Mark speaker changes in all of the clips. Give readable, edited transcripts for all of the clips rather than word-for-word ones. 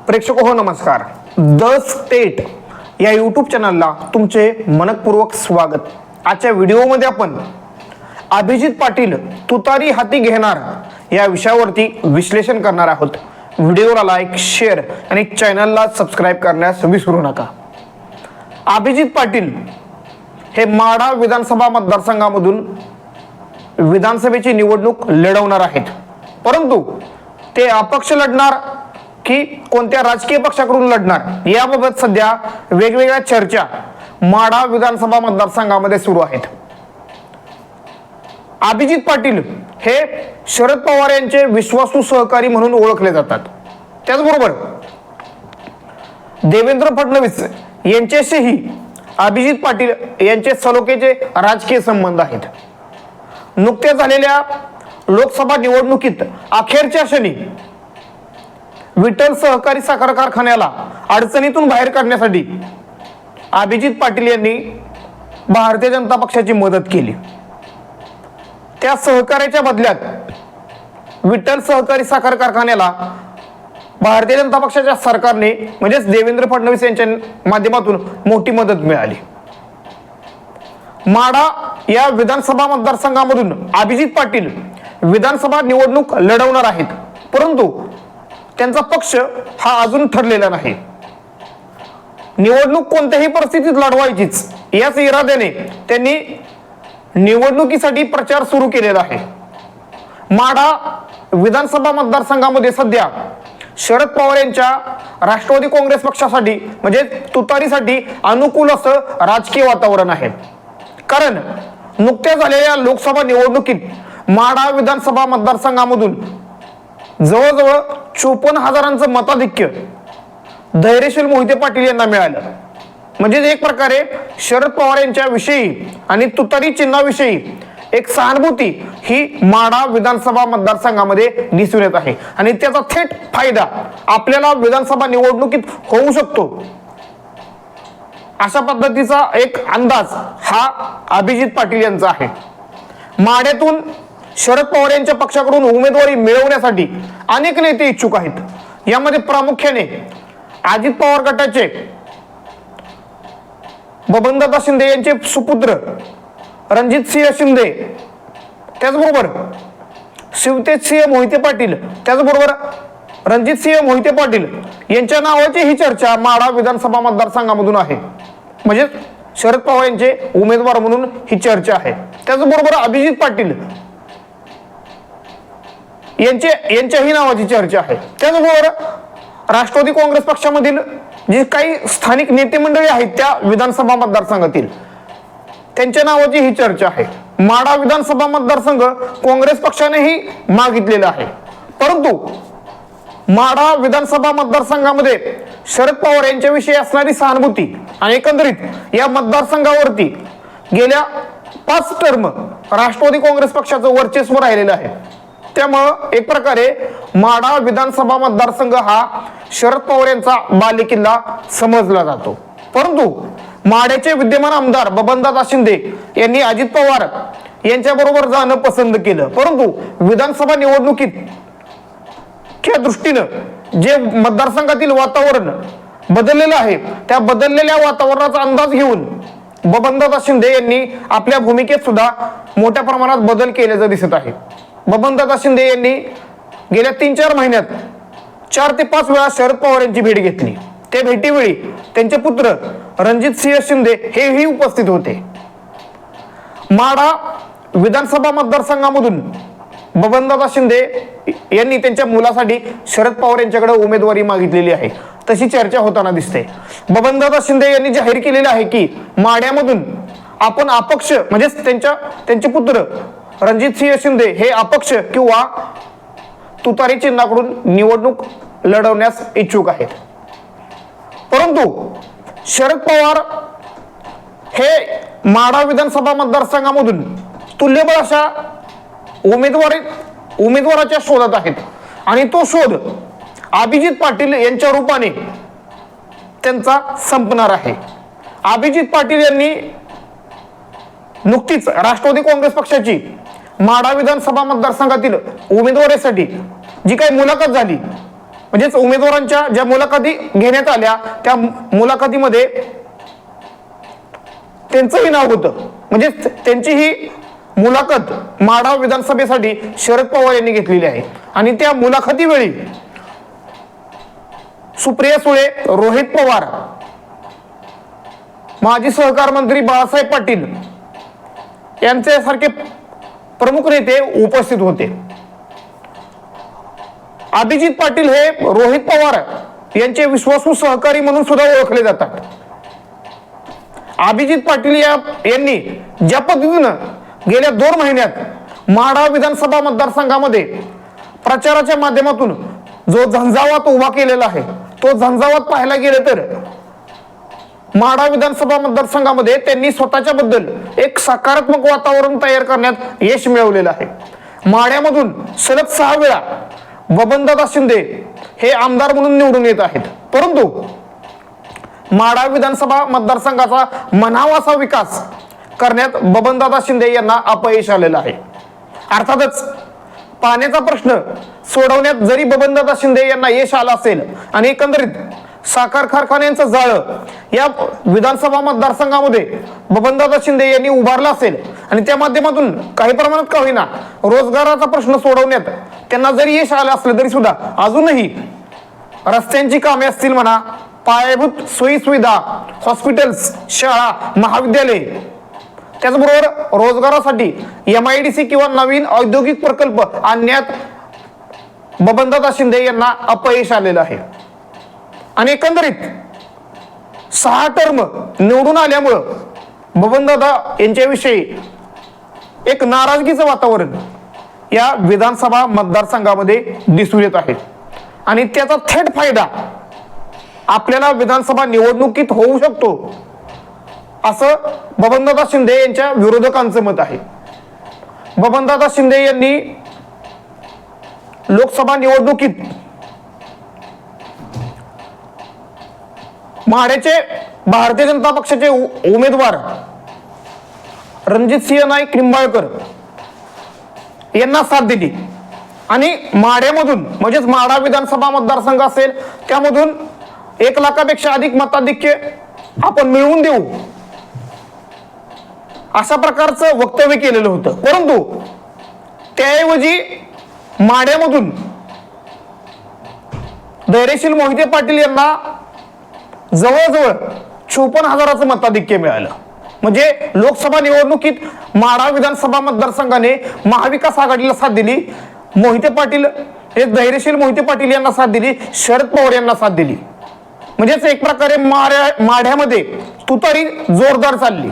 Speaker 1: प्रेक्षक हो नमस्कार. द स्टेट या यूट्यूब चॅनलला तुमचे मनपूर्वक स्वागत. आजच्या व्हिडिओमध्ये आपण अभिजित पाटील तुतारी हाती घेणार या विषयावरती विश्लेषण करणार आहोत. व्हिडिओला लाईक, शेअर आणि चॅनलला सबस्क्राइब करण्यास विसरू नका. अभिजित पाटील हे माढा विधानसभा मतदारसंघामधून विधानसभेची निवडणूक लढवणार आहेत, परंतु ते अपक्ष लढणार की कोणत्या राजकीय पक्षाकडून लढणार याबाबत सध्या वेगवेगळ्या चर्चा माढा विधानसभा मतदारसंघामध्ये सुरू आहेत. अभिजित पाटील हे शरद पवार यांचे विश्वासू सहकारी म्हणून ओळखले जातात. त्याचबरोबर देवेंद्र फडणवीस यांच्याशीही अभिजित पाटील यांचे सलोख्याचे राजकीय संबंध आहेत. नुकत्याच झालेल्या लोकसभा निवडणुकीत अखेरच्या क्षणी विठ्ठल सहकारी साखर कारखान्याला अडचणीतून बाहेर काढण्यासाठी अभिजित पाटील यांनी भारतीय जनता पक्षाची मदत केली. त्या सहकार्याच्या बदल्यात विठ्ठल सहकारी साखर कारखान्याला भारतीय जनता पक्षाच्या सरकारने म्हणजेच देवेंद्र फडणवीस यांच्या माध्यमातून मोठी मदत मिळाली. माढा या विधानसभा मतदारसंघामधून अभिजित पाटील विधानसभा निवडणूक लढवणार आहेत, परंतु त्यांचा पक्ष हा अजून ठरलेला नाही. निवडणूक कोणत्याही परिस्थितीत लढवायचीच याच इराद्याने त्यांनी निवडणुकीसाठी प्रचार सुरू केलेला आहे. माढा विधानसभा मतदारसंघामध्ये सध्या शरद पवार यांच्या राष्ट्रवादी काँग्रेस पक्षासाठी म्हणजे तुतारीसाठी अनुकूल असं राजकीय वातावरण आहे. कारण नुकत्याच झालेल्या लोकसभा निवडणुकीत माढा विधानसभा मतदारसंघामधून जवळजवळ 54,000 मताधिक्य धैर्यशील मोहिते पाटील यांना मिळालं. म्हणजे एक प्रकारे शरद पवार यांच्या विषयी आणि तुतारी चिन्हाविषयी एक सहानुभूती ही माढा विधानसभा मतदारसंघामध्ये दिसून येत आहे आणि त्याचा थेट फायदा आपल्याला विधानसभा निवडणुकीत होऊ शकतो अशा पद्धतीचा एक अंदाज हा अभिजित पाटील यांचा आहे. माढ्यातून शरद पवार यांच्या पक्षाकडून उमेदवारी मिळवण्यासाठी अनेक नेते इच्छुक आहेत. यामध्ये प्रामुख्याने अजित पवार गटाचे बबनदादा शिंदे यांचे सुपुत्र रणजितसिंह शिंदे, त्याचबरोबर शिवतेजसिंह मोहिते पाटील, त्याचबरोबर रणजितसिंह मोहिते पाटील यांच्या नावाची ही चर्चा माढा विधानसभा मतदारसंघामधून आहे. म्हणजे शरद पवार यांचे उमेदवार म्हणून ही चर्चा आहे. त्याचबरोबर अभिजित पाटील यांच्याही नावाची चर्चा आहे. त्याचबरोबर राष्ट्रवादी काँग्रेस पक्षामधील जी काही स्थानिक नेते मंडळी आहेत त्या विधानसभा मतदारसंघातील त्यांच्या नावाची ही चर्चा आहे. माढा विधानसभा मतदारसंघ काँग्रेस पक्षानेही मागितलेला आहे, परंतु माढा विधानसभा मतदारसंघामध्ये शरद पवार यांच्याविषयी असणारी सहानुभूती आणि एकंदरीत या मतदारसंघावरती गेल्या 5 टर्म राष्ट्रवादी काँग्रेस पक्षाचं वर्चस्व राहिलेलं आहे. त्यामुळं एक प्रकारे माढा विधानसभा मतदारसंघ हा शरद पवार यांचा बालेकिल्ला समजला जातो. परंतु माढ्याचे विद्यमान आमदार बबनदादा शिंदे यांनी अजित पवार यांच्या बरोबर जाणं पसंत केलं, परंतु विधानसभा निवडणुकीत च्या दृष्टीनं जे मतदारसंघातील वातावरण बदललेलं आहे त्या बदललेल्या वातावरणाचा अंदाज घेऊन बबनदादा शिंदे यांनी आपल्या भूमिकेत सुद्धा मोठ्या प्रमाणात बदल केल्याचं दिसत आहे. बबनदादा शिंदे यांनी गेल्या 3-4 महिन्यात 4 ते 5 वेळा शरद पवार यांची भेट घेतली. त्या भेटीवेळी त्यांचे पुत्र रणजितसिंह शिंदे हेही उपस्थित होते. माढा विधानसभा मतदारसंघामधून बबनदादा शिंदे यांनी त्यांच्या मुलासाठी शरद पवार यांच्याकडे उमेदवारी मागितलेली आहे, तशी चर्चा होताना दिसते. बबनदादा शिंदे यांनी जाहीर केलेलं आहे की माढ्यामधून आपण अपक्ष म्हणजेच त्यांचे पुत्र रणजितसिंह शिंदे हे अपक्ष किंवा तुतारी चिन्हाकडून निवडणूक लढवण्यास इच्छुक आहेत. परंतु शरद पवार हे माढा विधानसभा मतदारसंघामधून तुल्यबळ अशा उमेदवाराच्या शोधात आहेत आणि तो शोध अभिजित पाटील यांच्या रूपाने त्यांचा संपणार आहे. अभिजित पाटील यांनी नुकतीच राष्ट्रवादी काँग्रेस पक्षाची माढा विधानसभा मतदारसंघातील उमेदवारीसाठी जी काही मुलाखत झाली म्हणजेच उमेदवारांच्या ज्या मुलाखती घेण्यात आल्या त्या मुलाखतीमध्ये त्यांचंही नाव होतं. म्हणजे त्यांची ही मुलाखत माढा विधानसभेसाठी शरद पवार यांनी घेतलेली आहे. आणि त्या मुलाखतीवेळी सुप्रिया सुळे, रोहित पवार, माजी सहकार मंत्री बाळासाहेब पाटील यांच्यासारखे प्रमुख नेते उपस्थित होते. अभिजित पाटील हे रोहित पवार यांचे विश्वासू सहकारी म्हणून सुद्धा ओळखले जातात. अभिजित पाटील यांनी ज्या पद्धतीनं गेल्या 2 महिन्यात माढा विधानसभा मतदारसंघामध्ये प्रचाराच्या माध्यमातून जो झंझावात उभा केलेला आहे, तो झंझावात पाहायला गेले तर माढा विधानसभा मतदारसंघामध्ये त्यांनी स्वतःच्या बद्दल एक सकारात्मक वातावरण तयार करण्यात यश मिळवलेलं आहे. माढ्यामधून सलग 6 वेळा बबनदादा शिंदे हे आमदार म्हणून निवडून येत आहेत. परंतु माढा विधानसभा मतदारसंघाचा म्हणावा असा विकास करण्यात बबनदादा शिंदे यांना अपयश आलेलं आहे. अर्थातच पाण्याचा प्रश्न सोडवण्यात जरी बबनदादा शिंदे यांना यश आलं असेल आणि एकंदरीत साखर कारखान्यांचं जाळं या विधानसभा मतदारसंघामध्ये बबनदादा शिंदे यांनी उभारलं असेल आणि त्या माध्यमातून काही प्रमाणात का होईना रोजगाराचा प्रश्न सोडवण्यात त्यांना जरी यश आलं असलं तरी सुद्धा अजूनही रस्त्यांची कामे असतील म्हणा, पायाभूत सोयी सुविधा, हॉस्पिटल्स, शाळा, महाविद्यालय, त्याचबरोबर रोजगारासाठी MIDC किंवा नवीन औद्योगिक प्रकल्प आणण्यात बबनदादा शिंदे यांना अपयश आलेलं आहे. आणि एकंदरीत 6 टर्म निवडून आल्यामुळं बबनदादा यांच्याविषयी एक नाराजगीचं वातावरण या विधानसभा मतदारसंघामध्ये दिसून येत आहे. आणि त्याचा थेट फायदा आपल्याला विधानसभा निवडणुकीत होऊ शकतो असं बबनदादा शिंदे यांच्या विरोधकांचं मत आहे. बबनदादा शिंदे यांनी लोकसभा निवडणुकीत माढ्याचे भारतीय जनता पक्षाचे उमेदवार रणजितसिंह नाईक निंबाळकर यांना साथ दिली आणि माढ्यामधून म्हणजेच माढा विधानसभा मतदारसंघ असेल त्यामधून 1 लाखापेक्षा अधिक मताधिक्य आपण मिळवून देऊ अशा प्रकारचं वक्तव्य केलेलं होतं. परंतु त्याऐवजी माढ्यामधून धैर्यशील मोहिते पाटील यांना जवळजवळ 54,000चं मताधिक्य मिळालं. म्हणजे लोकसभा निवडणुकीत माढा विधानसभा मतदारसंघाने महाविकास आघाडीला साथ दिली, मोहिते पाटील हे धैर्यशील मोहिते पाटील यांना साथ दिली, शरद पवार यांना साथ दिली. म्हणजेच एक प्रकारे माढ्यामध्ये तुतारी जोरदार चालली.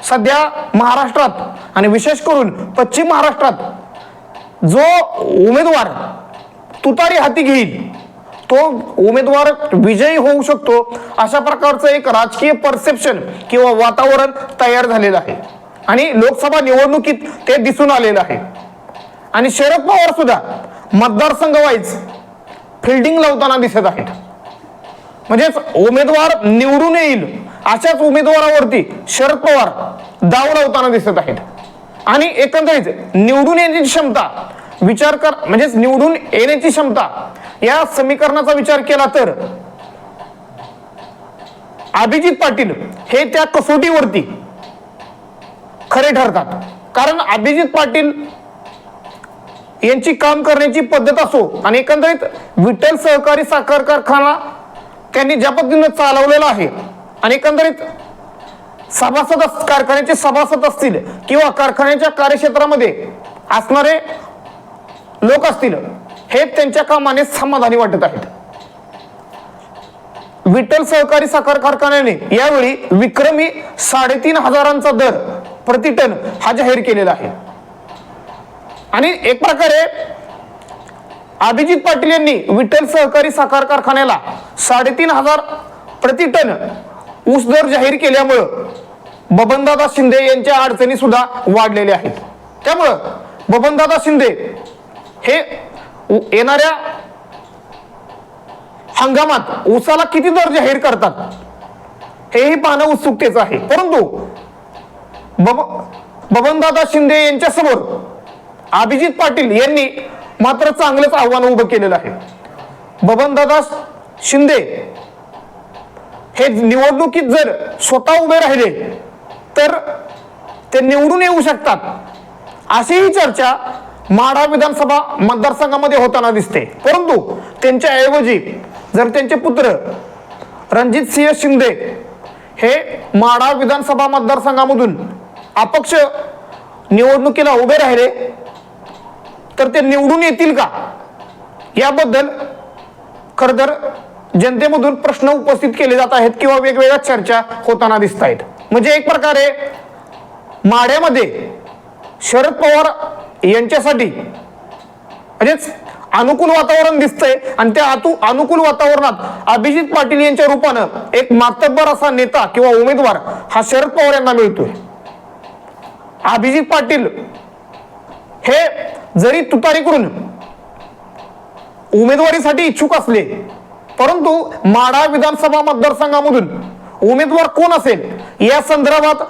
Speaker 1: सध्या महाराष्ट्रात आणि विशेष करून पश्चिम महाराष्ट्रात जो उमेदवार तुतारी हाती घेईल तो उमेदवार विजयी होऊ शकतो अशा प्रकारचं एक राजकीय परसेप्शन किंवा वातावरण तयार झालेलं आहे आणि लोकसभा निवडणुकीत ते दिसून आलेलं आहे. आणि शरद पवार सुद्धा मतदारसंघ वाईज फिल्डिंग लावताना दिसत आहेत. म्हणजेच उमेदवार निवडून येईल अशाच उमेदवारावरती शरद पवार दाव लावताना दिसत आहेत. आणि एकंदरीत निवडून येण्याची क्षमता म्हणजेच निवडून येण्याची क्षमता या समीकरणाचा विचार केला तर अभिजित पाटील हे त्या कसोटीवरती खरे ठरतात. कारण अभिजित पाटील यांची काम करण्याची पद्धत असो आणि एकंदरीत विठ्ठल सहकारी साखर कारखाना त्यांनी ज्या पद्धतीने चालवलेला आहे आणि एकंदरीत कारखान्याचे सभासद असतील किंवा कारखान्याच्या कार्यक्षेत्रामध्ये असणारे लोक असतील हे त्यांच्या कामाने समाधानी वाटत आहेत. विठ्ठल सहकारी साखर कारखान्याने यावेळी विक्रमी 3,500चा दर प्रति टन हा जाहीर केलेला आहे. आणि एक प्रकारे अभिजित पाटील यांनी विठ्ठल सहकारी साखर कारखान्याला 3,500 प्रति टन ऊस दर जाहीर केल्यामुळं बबनदादा शिंदे यांच्या अडचणी सुद्धा वाढलेल्या आहेत. त्यामुळं बबनदादा शिंदे हे येणाऱ्या हंगामात ऊसाला किती दर जाहीर करतात हेही पाहणं उत्सुकतेचं आहे. परंतु बबनदादा शिंदे यांच्या समोर अभिजित पाटील यांनी मात्र चांगलंच आव्हान उभं केलेलं आहे. बबनदादा शिंदे हे निवडणुकीत जर स्वतः उभे राहिले तर ते निवडून येऊ शकतात, अशीही चर्चा माढा विधानसभा मतदारसंघामध्ये होताना दिसते. परंतु त्यांच्या ऐवजी जर त्यांचे पुत्र रणजितसिंह शिंदे हे माढा विधानसभा मतदारसंघामधून अपक्ष निवडणुकीला उभे राहिले तर ते निवडून येतील का, याबद्दल खरं तर जनतेमधून प्रश्न उपस्थित केले जात आहेत किंवा वेगवेगळ्या चर्चा होताना दिसत आहेत. म्हणजे एक प्रकारे माढ्यामध्ये शरद पवार यांच्यासाठी म्हणजेच अनुकूल वातावरण दिसतंय आणि त्या अनुकूल वातावरणात अभिजित पाटील यांच्या रूपानं एक मातब्बर असा नेता किंवा उमेदवार हा शरद पवार यांना मिळतोय. अभिजित पाटील हे जरी तुतारीकडून उमेदवारीसाठी इच्छुक असले परंतु माढा विधानसभा मतदारसंघामधून उमेदवार कोण असेल या संदर्भात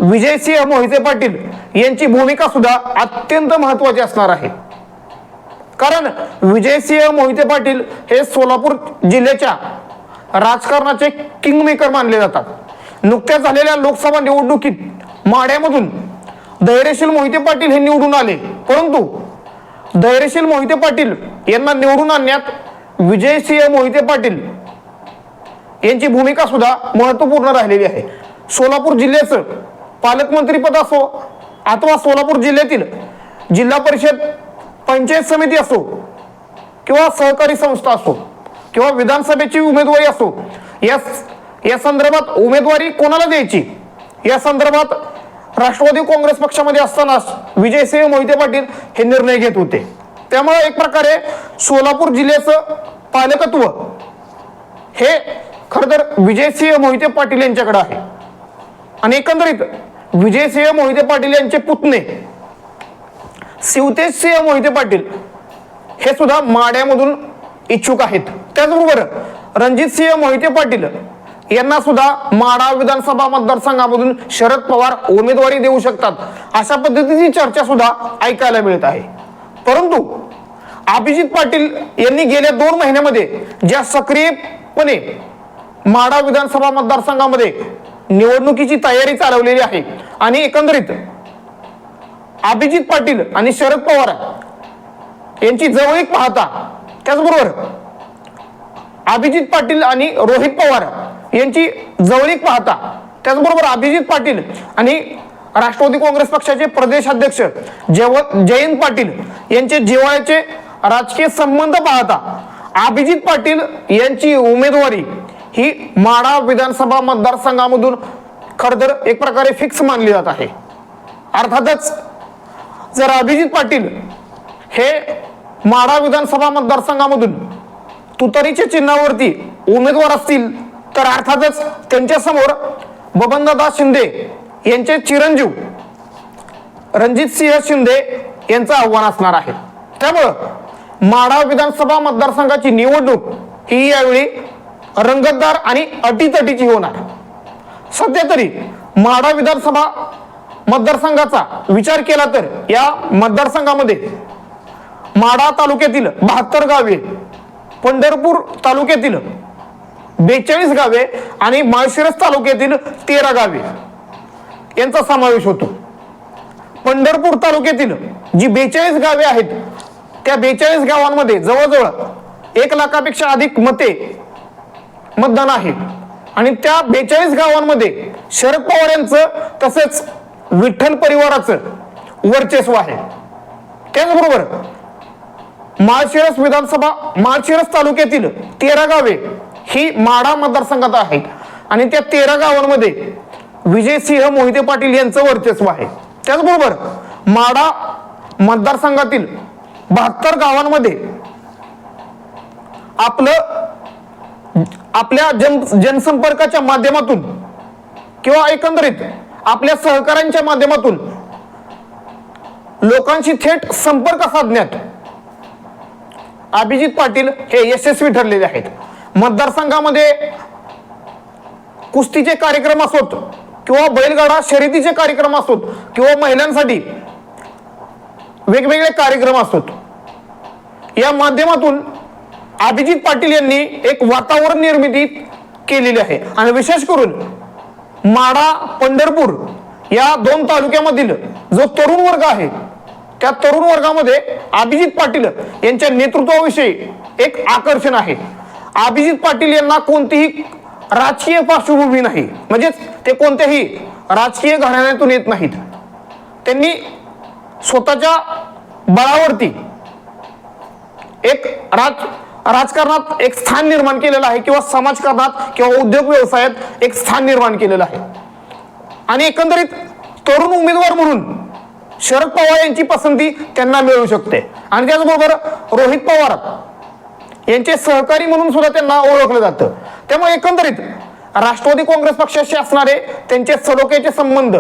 Speaker 1: विजयसिंह मोहिते पाटील यांची भूमिका सुद्धा अत्यंत महत्वाची असणार आहे. कारण विजयसिंह मोहिते पाटील हे सोलापूर जिल्ह्याच्या राजकारणाचे किंगमेकर मानले जातात. नुकत्याच झालेल्या लोकसभा निवडणुकीत माढ्यामधून धैर्यशील मोहिते पाटील हे निवडून आले, परंतु धैर्यशील मोहिते पाटील यांना निवडून आणण्यात विजयसिंह मोहिते पाटील यांची भूमिका सुद्धा महत्वपूर्ण राहिलेली आहे. सोलापूर जिल्ह्याचं पालकमंत्री पद असो अथवा सोलापूर जिल्ह्यातील जिल्हा परिषद पंचायत समिती असो किंवा सहकारी संस्था असो किंवा विधानसभेची उमेदवारी असो, या संदर्भात उमेदवारी कोणाला द्यायची या संदर्भात राष्ट्रवादी काँग्रेस पक्षामध्ये असताना विजयसिंह मोहिते पाटील हे निर्णय घेत होते. त्यामुळे एक प्रकारे सोलापूर जिल्ह्याचं पालकत्व हे खरं तर विजयसिंह मोहिते पाटील यांच्याकडे आहे. आणि एकंदरीत विजयसिंह मोहिते पाटील यांचे पुतणे शिवतेजसिंह मोहिते पाटील हे सुद्धा माढ्यामधून इच्छुक आहेत. त्याचबरोबर रणजितसिंह मोहिते पाटील यांना सुद्धा माढा विधानसभा मतदारसंघामधून शरद पवार उमेदवारी देऊ शकतात, अशा पद्धतीची चर्चा सुद्धा ऐकायला मिळत आहे. परंतु अभिजित पाटील यांनी गेल्या 2 महिन्यामध्ये ज्या सक्रियपणे माढा विधानसभा मतदारसंघामध्ये निवडणुकीची तयारी चालवलेली आहे आणि एकंदरीत अभिजित पाटील आणि शरद पवार यांची जवळीक पाहता, त्याचबरोबर अभिजित पाटील आणि रोहित पवार यांची जवळीक पाहता, त्याचबरोबर अभिजित पाटील आणि राष्ट्रवादी काँग्रेस पक्षाचे प्रदेश अध्यक्ष जयंत पाटील यांचे जिव्हाळ्याचे राजकीय संबंध पाहता अभिजित पाटील यांची उमेदवारी ही माढा विधानसभा मतदारसंघामधून खरं तर एक प्रकारे फिक्स मानली जात आहे. अर्थातच जर अभिजित पाटील हे माढा विधानसभा मतदारसंघामधून तुतारीच्या चिन्हावरती उमेदवार असतील तर अर्थातच त्यांच्या समोर बबनदादा शिंदे यांचे चिरंजीव रणजितसिंह शिंदे यांचं आव्हान असणार आहे. त्यामुळं माढा विधानसभा मतदारसंघाची निवडणूक ही यावेळी रंगतदार आणि अटीतटीची होणार. सध्या तरी माढा विधानसभा मतदारसंघाचा विचार केला तर या मतदारसंघामध्ये माढा तालुक्यातील 72 गावे, पंढरपूर तालुक्यातील 42 गावे आणि माळशिरस तालुक्यातील 13 गावे यांचा समावेश होतो. पंढरपूर तालुक्यातील जी 42 गावे आहेत त्या 42 गावांमध्ये जवळजवळ 1 लाखापेक्षा अधिक मतदान आहे आणि त्या 42 गावांमध्ये शरद पवार यांचं तसेच विठ्ठल परिवाराचं वर्चस्व आहे. त्याचबरोबर माळशिरस तालुक्यातील 13 गावे ही माढा मतदारसंघात आहेत आणि त्या 13 गावांमध्ये विजयसिंह मोहिते पाटील यांचं वर्चस्व आहे. त्याचबरोबर माढा मतदारसंघातील 72 गावांमध्ये आपल्या जनसंपर्काच्या माध्यमातून किंवा एकंदरीत आपल्या सहकाऱ्यांच्या माध्यमातून लोकांशी थेट संपर्क साधण्यात अभिजित पाटील हे यशस्वी ठरलेले आहेत. मतदारसंघामध्ये कुस्तीचे कार्यक्रम असोत किंवा बैलगाडा शर्यतीचे कार्यक्रम असोत किंवा महिलांसाठी वेगवेगळे कार्यक्रम असोत, या माध्यमातून अभिजित पाटील यांनी एक वातावरण निर्मिती केलेली आहे आणि विशेष करून माढा पंढरपूर या 2 तालुक्यामधील जो तरुण वर्ग आहे त्या तरुण वर्गामध्ये अभिजित पाटील यांच्या नेतृत्वाविषयी एक आकर्षण आहे. अभिजित पाटील यांना कोणतीही राजकीय पार्श्वभूमी नाही, म्हणजेच ते कोणत्याही राजकीय घराण्यातून येत नाहीत. त्यांनी स्वतःच्या बळावरती एक राजकारणात एक स्थान निर्माण केलेलं आहे किंवा समाजकारणात किंवा उद्योग व्यवसायात एक स्थान निर्माण केलेलं आहे. आणि एकंदरीत तरुण उमेदवार म्हणून शरद पवार यांची पसंती त्यांना मिळू शकते. आणि त्याचबरोबर रोहित पवार यांचे सहकारी म्हणून सुद्धा त्यांना ओळखलं जातं. त्यामुळे एकंदरीत राष्ट्रवादी काँग्रेस पक्षाशी असणारे त्यांचे सलोख्याचे संबंध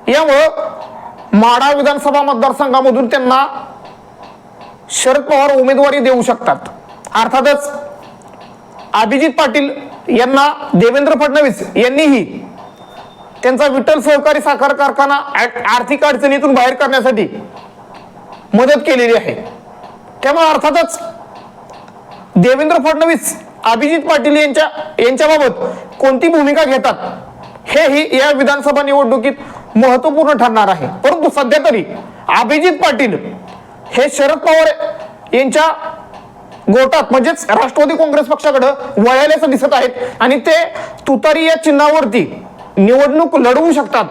Speaker 1: यामुळं माढा विधानसभा मतदारसंघामधून त्यांना शरद पवार उमेदवारी देऊ शकतात. अर्थातच अभिजित पाटील यांना देवेंद्र फडणवीस यांनीही त्यांचा विठ्ठल सहकारी साखर कारखाना आर्थिक अडचणीतून बाहेर काढण्यासाठी मदत केलेली आहे. त्यामुळे अर्थातच देवेंद्र फडणवीस अभिजित पाटील यांच्याबाबत कोणती भूमिका घेतात हेही या विधानसभा निवडणुकीत महत्वपूर्ण ठरणार आहे. परंतु सध्या तरी अभिजित पाटील हे शरद पवार यांच्या गोटात म्हणजेच राष्ट्रवादी काँग्रेस पक्षाकडे वळाल्याचं दिसत आहेत आणि ते तुतारी या चिन्हावरती निवडणूक लढवू शकतात.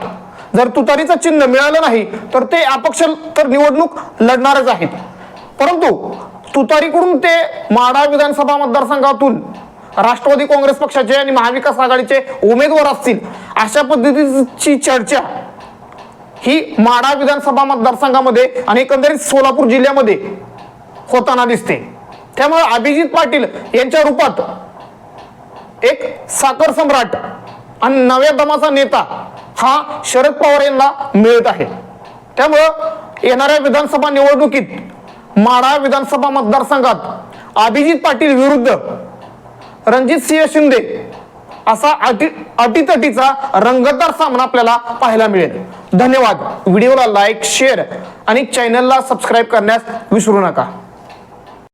Speaker 1: जर तुतारीचं चिन्ह मिळालं नाही तर ते अपक्ष तर निवडणूक लढणारच आहेत. परंतु तुतारीकडून ते माढा विधानसभा मतदारसंघातून राष्ट्रवादी काँग्रेस पक्षाचे आणि महाविकास आघाडीचे उमेदवार असतील अशा पद्धतीची चर्चा ही माढा विधानसभा मतदारसंघामध्ये आणि एकंदरीत सोलापूर जिल्ह्यामध्ये होताना दिसते. त्यामुळे अभिजित पाटील यांच्या रूपात एक साखर सम्राट आणि नव्या दमाचा नेता हा शरद पवार यांना मिळत आहे. त्यामुळं येणाऱ्या विधानसभा निवडणुकीत माढा विधानसभा मतदारसंघात अभिजित पाटील विरुद्ध रणजितसिंह शिंदे असा अटीतटीचा रंगतदार सामना आपल्याला पाहायला मिळेल. धन्यवाद. व्हिडिओला लाईक, शेअर आणि चॅनलला सबस्क्राईब करण्यास विसरू नका.